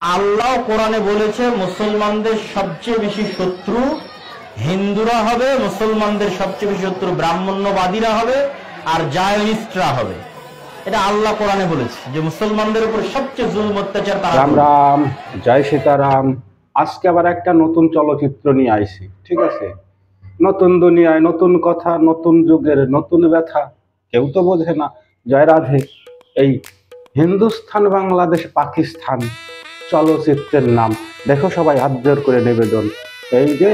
আল্লাহ কোরআনে বলেছে মুসলমানদের সবচেয়ে বেশি শত্রু হিন্দুরা হবে, মুসলমানদের সবচেয়ে বেশি শত্রু ব্রাহ্মণ্যবাদীরা হবে, আর জায়নিস্টরা হবে। এটা আল্লাহ কোরআনে বলেছে যে মুসলমানদের উপর সবচেয়ে জুলুম অত্যাচার তারা। রাম রাম, জয় সীতারাম। আজকে আবার একটা নতুন চলচ্চিত্র নিয়ে আইছি, ঠিক আছে? নতুন দুনিয়ায় নতুন কথা, নতুন যুগের নতুন ব্যথা, কেউ তো বোঝে না। জয় রাধে। এই হিন্দুস্তান বাংলাদেশ পাকিস্তান চলচ্চিত্রের নাম দেখো, সবাই হাত জোর করে নিবেদন। এই যে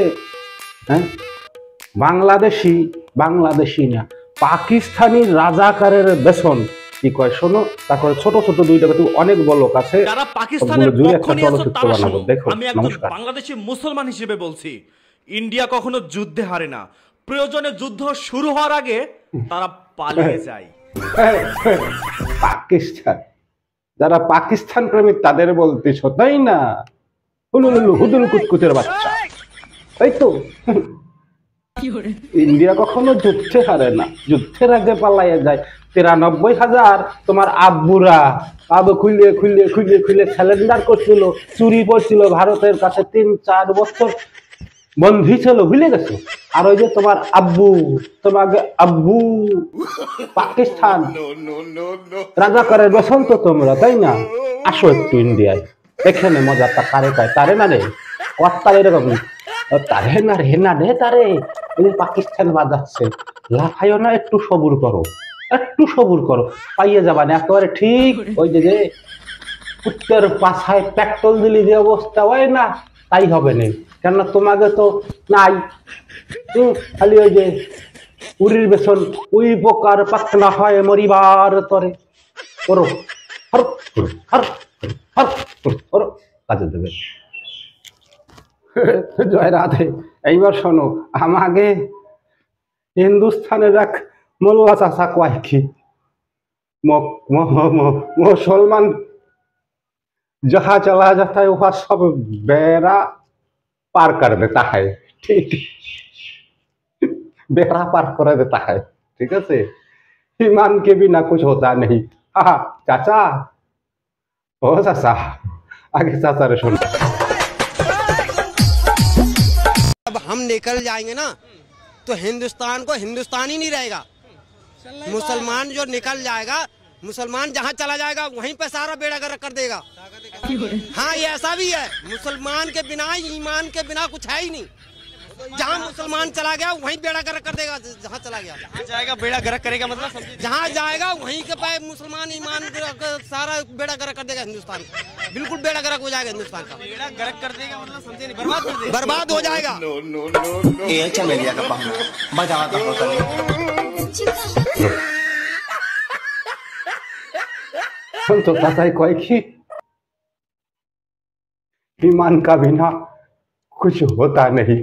বাংলাদেশি না, পাকিস্তানি রাজাকারের বেসন কি কয় শোনো। তারপরে ছোট ছোট দুইটা কিন্তু অনেক বড় লোক আছে, যারা পাকিস্তানের পক্ষ নিয়ে আছে তারা শোনো। দেখো, আমি একজন বাংলাদেশি মুসলমান হিসেবে বলছি, ইন্ডিয়া কখনো যুদ্ধে হারে না। প্রয়োজনে যুদ্ধ শুরু হওয়ার আগে তারা পালিয়ে যায়। পাকিস্তান, যারা পাকিস্তান প্রেমিক তাদের বলতেছ, তাই না? হুলুলুলু হুদুল কুতকুতের বাচ্চা, তাই তো? ইন্ডিয়া কখনো যুদ্ধে হারে না, যুদ্ধের আগে পালাইয়া যায়। 93,000 তোমার আব্বুরা খুলে খুলে খুলে খুলে স্যালেন্ডার করছিল, চুরি করছিল ভারতের কাছে, 3-4 বছর বন্ধি ছিল, ভুলে গেছো? আর ওই যে তোমার আব্বু পাকিস্তান রাজাকারের বসন্ত তোমরা, তাই না? আসো একটু ইন্ডিয়ায়, এখানে মজাটা কারে পায়, তারে না রে কর্তা, এরকম তারে না রে না রে তারে। পাকিস্তান বাজাচ্ছে, লাফাইও না, একটু সবুর করো, একটু সবুর করো, পাইয়ে যাবা না একেবারে ঠিক। ওই যে উত্তর পাছায় পেট্রোল দিলি যে অবস্থা হয় না, তাই হবে না। কেননা তোমাকে তো নাই, খালি ওই যে উড়ির বেসন, উই পোকার পাকনা হয় মরিবার তরে, করো হর হর হর হর, কাজে দেবে। জয় রাধে। এইবার শোনো, আমাকে হিন্দুস্তানের এক মোল্লা চাষা কয় কি, মুসলমান जहां चला जाता है वहां सब बेड़ा पार कर देता है, ठीक? बेड़ा पार कर देता है, ठीक है? ईमान के बिना कुछ होता नहीं। हाँ चाचा, ओ चाचा, आगे चाचा रे सुन। अब हम निकल जाएंगे ना तो हिंदुस्तान को हिंदुस्तान ही नहीं रहेगा। मुसलमान जो निकल जाएगा, मुसलमान जहाँ चला जाएगा वहीं पे सारा बेड़ा गर्क कर देगा। हाँ, ये ऐसा भी है, मुसलमान के बिना, ईमान के बिना कुछ है ही नहीं। जहाँ मुसलमान चला गया वहीं बेड़ा गर्क कर देगा। जहाँ चला गया, जहाँ जाएगा बेड़ा गर्क करेगा, मतलब जहाँ जाएगा वहीं के पे मुसलमान ईमान सारा बेड़ा गर्क कर देगा। हिंदुस्तान बिल्कुल बेड़ा गर्क हो जाएगा। हिंदुस्तान का बेड़ा गर्क कर देगा मतलब समझे नहीं, बर्बाद कर देगा, बर्बाद हो जाएगा। ये चमेलिया का पाहुना मजा आता होता है। तो पता है कोई की ईमान का बिना कुछ होता नहीं।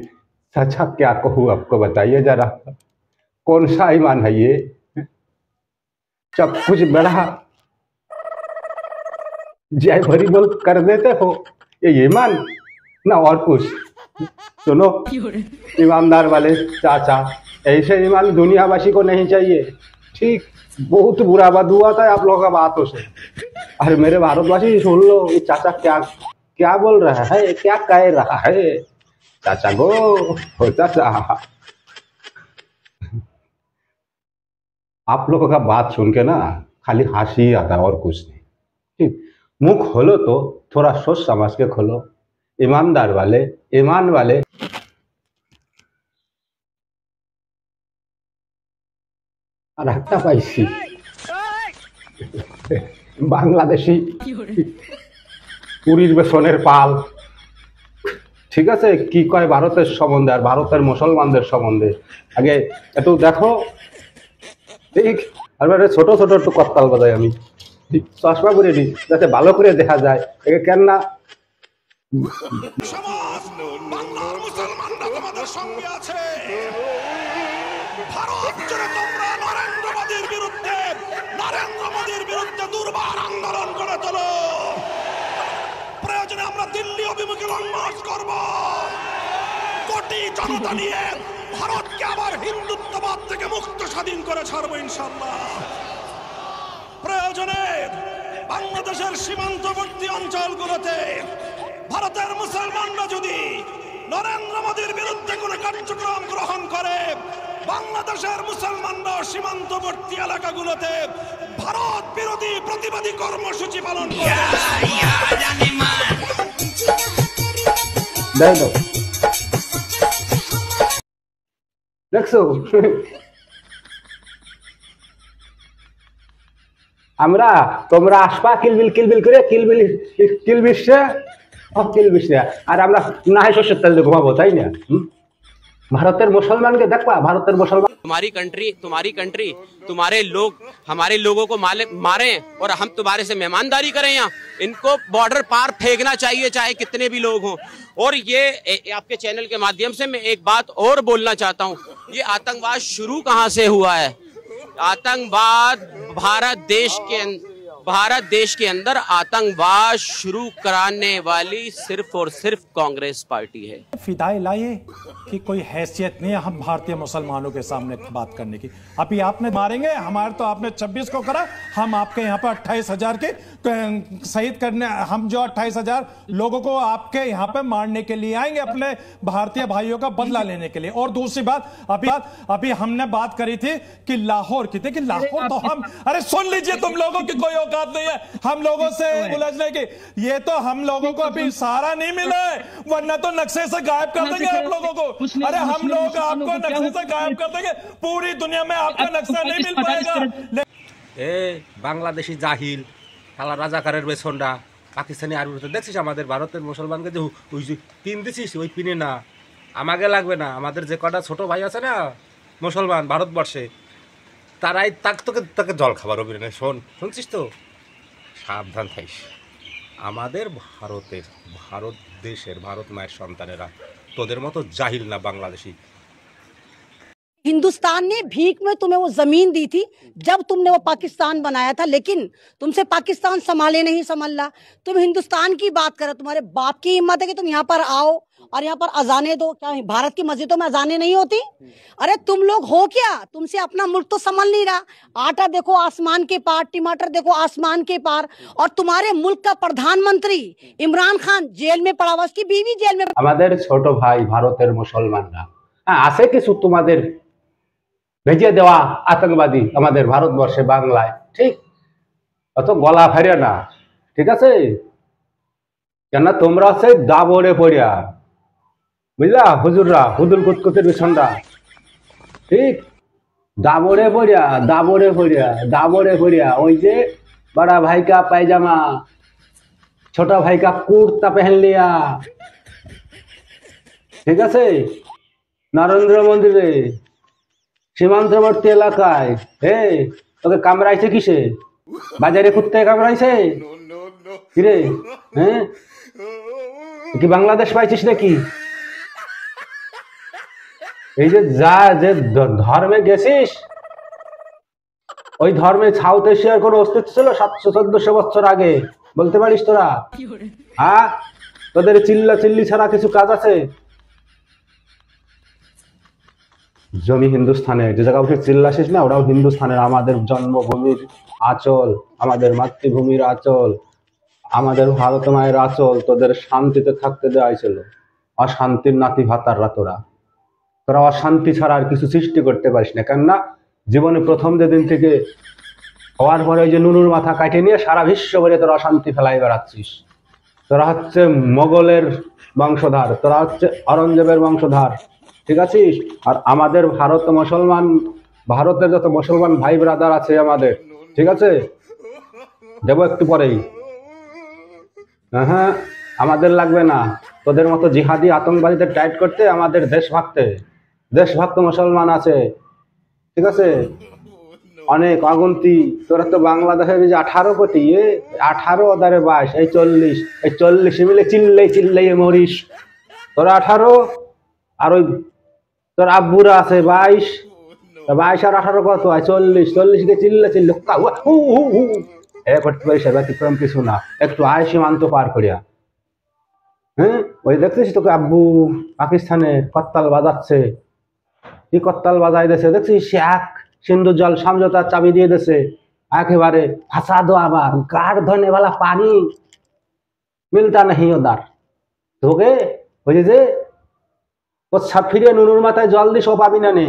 सच्चा क्या कहूँ आपको, बताइए जरा, कौन सा ईमान है ये? जब कुछ बड़ा जय भरी बोल कर देते हो, ये ईमान ना और कुछ। सुनो ईमानदार वाले चाचा, ऐसे ईमान दुनियावासी को नहीं चाहिए, ठीक? बहुत बुरा बदुआ था आप लोगों का बातों से। अरे मेरे भारतवासी सुन लो, ये चाचा क्या बोल रहा है, क्या कह रहा है चाचा गो, हो चाचा। आप लोगों का बात सुन के ना खाली हंसी आता है और कुछ नहीं, ठीक? मुंह खोलो तो थोड़ा सोच समझ के खोलो। ईमानदार वाले, ईमान वाले। আর একটা পাইছি বাংলাদেশি পুরীর বেসনের পাল, ঠিক আছে? কি কয় ভারতের সম্বন্ধে আর ভারতের মুসলমানদের সম্বন্ধে, আগে একটু দেখো, ঠিক? আর ছোট ছোট একটু কত্তাল বাজাই আমি, চশমা করে নিই যাতে ভালো করে দেখা যায়। একে কেন না তোমাদের সঙ্গে আছে। ভারত জুড়ে তোমরা নরেন্দ্র মোদীর বিরুদ্ধে দুর্বার আন্দোলন করে তোলো। প্রয়োজনে আমরা দিল্লি অভিমুখে লং মার্চ করব। কোটি জনতা নিয়ে ভারতকে আবার হিন্দুত্ববাদ থেকে মুক্ত স্বাধীন করে ছাড়বো ইনশাআল্লাহ। প্রয়োজনে বাংলাদেশের সীমান্তবর্তী অঞ্চলগুলোতে ভারতের মুসলমানরা যদি নরেন্দ্র মোদীর বিরুদ্ধে কোনো কার্যক্রম গ্রহণ করে, বাংলাদেশের মুসলমানরা সীমান্তবর্তী এলাকাগুলোতে ভারত বিরোধী প্রতিবাদী কর্মসূচি পালন করবে। দেখছো আমরা তোমরা আসবা কিলবিল কিলবিল করে কিলবিশে আর আমরা না হয় শস্যের তেল দিয়ে ঘুমাবো, তাই না? ভারতের মুসলমানকে দেখবা, ভারতের মুসলমান तुम्हारी कंट्री तुम्हारे लोग हमारे लोगों को मारे और हम तुम्हारे से मेहमानदारी करें। यहाँ इनको बॉर्डर पार फेंकना चाहिए, चाहे कितने भी लोग हों। और ये आपके चैनल के माध्यम से मैं एक बात और बोलना चाहता हूँ, ये आतंकवाद शुरू कहाँ से हुआ है? आतंकवाद भारत देश के अंदर आतंकवाद शुरू कराने वाली सिर्फ और सिर्फ कांग्रेस पार्टी है। फिदाई लाइए कि कोई हैसियत नहीं है हम भारतीय मुसलमानों के सामने बात करने की। अभी आपने मारेंगे, हमारे तो आपने 26 को करा, हम आपके यहाँ पर 28,000 के शहीद करने, हम जो 28,000 लोगों को आपके यहाँ पे मारने के लिए आएंगे, अपने भारतीय भाइयों का बदला लेने के लिए। और दूसरी बात, अभी हमने बात करी थी कि लाहौर की थी, कि लाहौर तो हम, अरे सुन लीजिए, तुम लोगों की कोई औकात नहीं है हम लोगों से उलझने की। ये तो हम लोगों को अभी सहारा नहीं मिला है, वरना तो नक्शे से गायब कर देंगे आप लोगों को। अरे हम लोग आपको नक्शे से गायब कर देंगे, पूरी दुनिया में आपका नक्शा नहीं मिल पाएगा। বাংলাদেশি জাহিল কালা রাজাকারের বেছনরা পাকিস্তানি আর্মিতে দেখছিস আমাদের ভারতের মুসলমানকে যে ওই যে পিন দিছিস, ওই পিনে না আমাকে লাগবে না। আমাদের যে কটা ছোট ভাই আছে না মুসলমান ভারতবর্ষে, তারাই তাকে জল খাবার অভিনয়। শুনছিস তো, সাবধান থাইস। আমাদের ভারত দেশের ভারত মায়ের সন্তানেরা তোদের মতো জাহিল না বাংলাদেশি। हिंदुस्तान ने भीख में तुम्हें वो जमीन दी थी जब तुमने वो पाकिस्तान बनाया था, लेकिन तुमसे पाकिस्तान संभाले नहीं संभाला। तुम हिंदुस्तान की बात करो, तुम्हारे बाप की हिम्मत है कि तुम यहाँ पर आओ और यहाँ पर अजाने दो। क्या भारत की मस्जिदों में अजाने नहीं होती? अरे तुम लोग हो क्या? तुमसे अपना मुल्क तो संभल नहीं रहा। आटा देखो आसमान के पार, टमाटर देखो आसमान के पार, और तुम्हारे मुल्क का प्रधानमंत्री इमरान खान जेल में पड़ा हुआ, उसकी बीवी जेल में। আমাদের ছোট ভাই ভারতের মুসলমানরা আছে কিছু তোমাদের ভেজে দেওয়া আতঙ্কবাদী আমাদের ভারতবর্ষে বাংলায়, ঠিক অত গলা ফারিয়া না, ঠিক আছে? কেন তোমরা আছে দাবরে পড়িয়া, বুঝলা? হুজুররা হুদুল কুতকুতের বিছনরা, ঠিক দাবরে পড়িয়া ওই যে बड़ा भाई का पायजामा, छोटा भाई का कुर्ता पहन लिया, ঠিক আছে? নরেন্দ্র মন্দিরে সীমান্তবর্তী এলাকায় তোকে কামড়াইছে কিসে? বাজারে কুত্তায় কামড়াইছে কিরে? হ্যাঁ, কি বাংলাদেশ পাইছিস নাকি? এই যে ধর্মে গেছিস, ওই ধর্মে সাউথ এশিয়ার কোন অস্তিত্ব ছিল 700-1400 বছর আগে? বলতে পারিস তোরা? হ্যাঁ, তোদের চিল্লি ছাড়া কিছু কাজ আছে? জমি হিন্দুস্থানের, যে জায়গা বসে চিল্লাসিস না, ওরাও হিন্দুস্থানের, আমাদের জন্মভূমির আঁচল, আমাদের মাতৃভূমির আঁচল, আমাদের ভারত মায়ের আঁচল। তোদের শান্তিতে থাকতে দেওয়া হয়েছিল, অশান্তির নাতি ভাতাররা তোরা অশান্তি ছাড়া আর কিছু সৃষ্টি করতে পারিস না। কেননা জীবনে প্রথম যেদিন থেকে হওয়ার পরে ওই যে নুনুর মাথা কাটিয়ে নিয়ে সারা বিশ্ব ভরে তোরা অশান্তি ফেলাই বেড়াচ্ছিস। তোরা হচ্ছে মোগলের বংশধার, তোরা হচ্ছে অরঙ্গজেবের বংশধার, ঠিক আছিস? আর আমাদের ভারতের যত মুসলমান ভাই ব্রাদার আছে আমাদের, ঠিক আছে? দেবো একটু পরেই। হ্যাঁ, আমাদের লাগবে না তোদের মতো জিহাদি আতঙ্কবাদীদের টাইট করতে। আমাদের দেশভক্ত মুসলমান আছে, ঠিক আছে? অনেক অগুন্তি। তোরা তো বাংলাদেশের যে 18 কোটি, 18 ওদারে 22, এই 40 মিলে চিল্লাই মরিস। তোরা 18, আর ওই তোর আব্বুরা আছে 22 আর 18 কত হয়? 40 কে চিল্লে করতে পারিস, ব্যতিক্রম কিছু না। একটু আয় সীমান্ত পার করিয়া। হ্যাঁ, ওই দেখছিস তোকে আব্বু পাকিস্তানে কত্তাল বাজাচ্ছে, কি কত্তাল বাজাই দিয়েছে দেখছিস? এক সিন্ধু জল সমঝোতার চাবি দিয়ে দিয়েছে একেবারে। ফাঁসা দো আবার কার ধনে वाला पानी मिलता नहीं उधर, তোকে ওই যে ও সাফিরে নুনুর মাথায় জল দিস ও পাবি না নে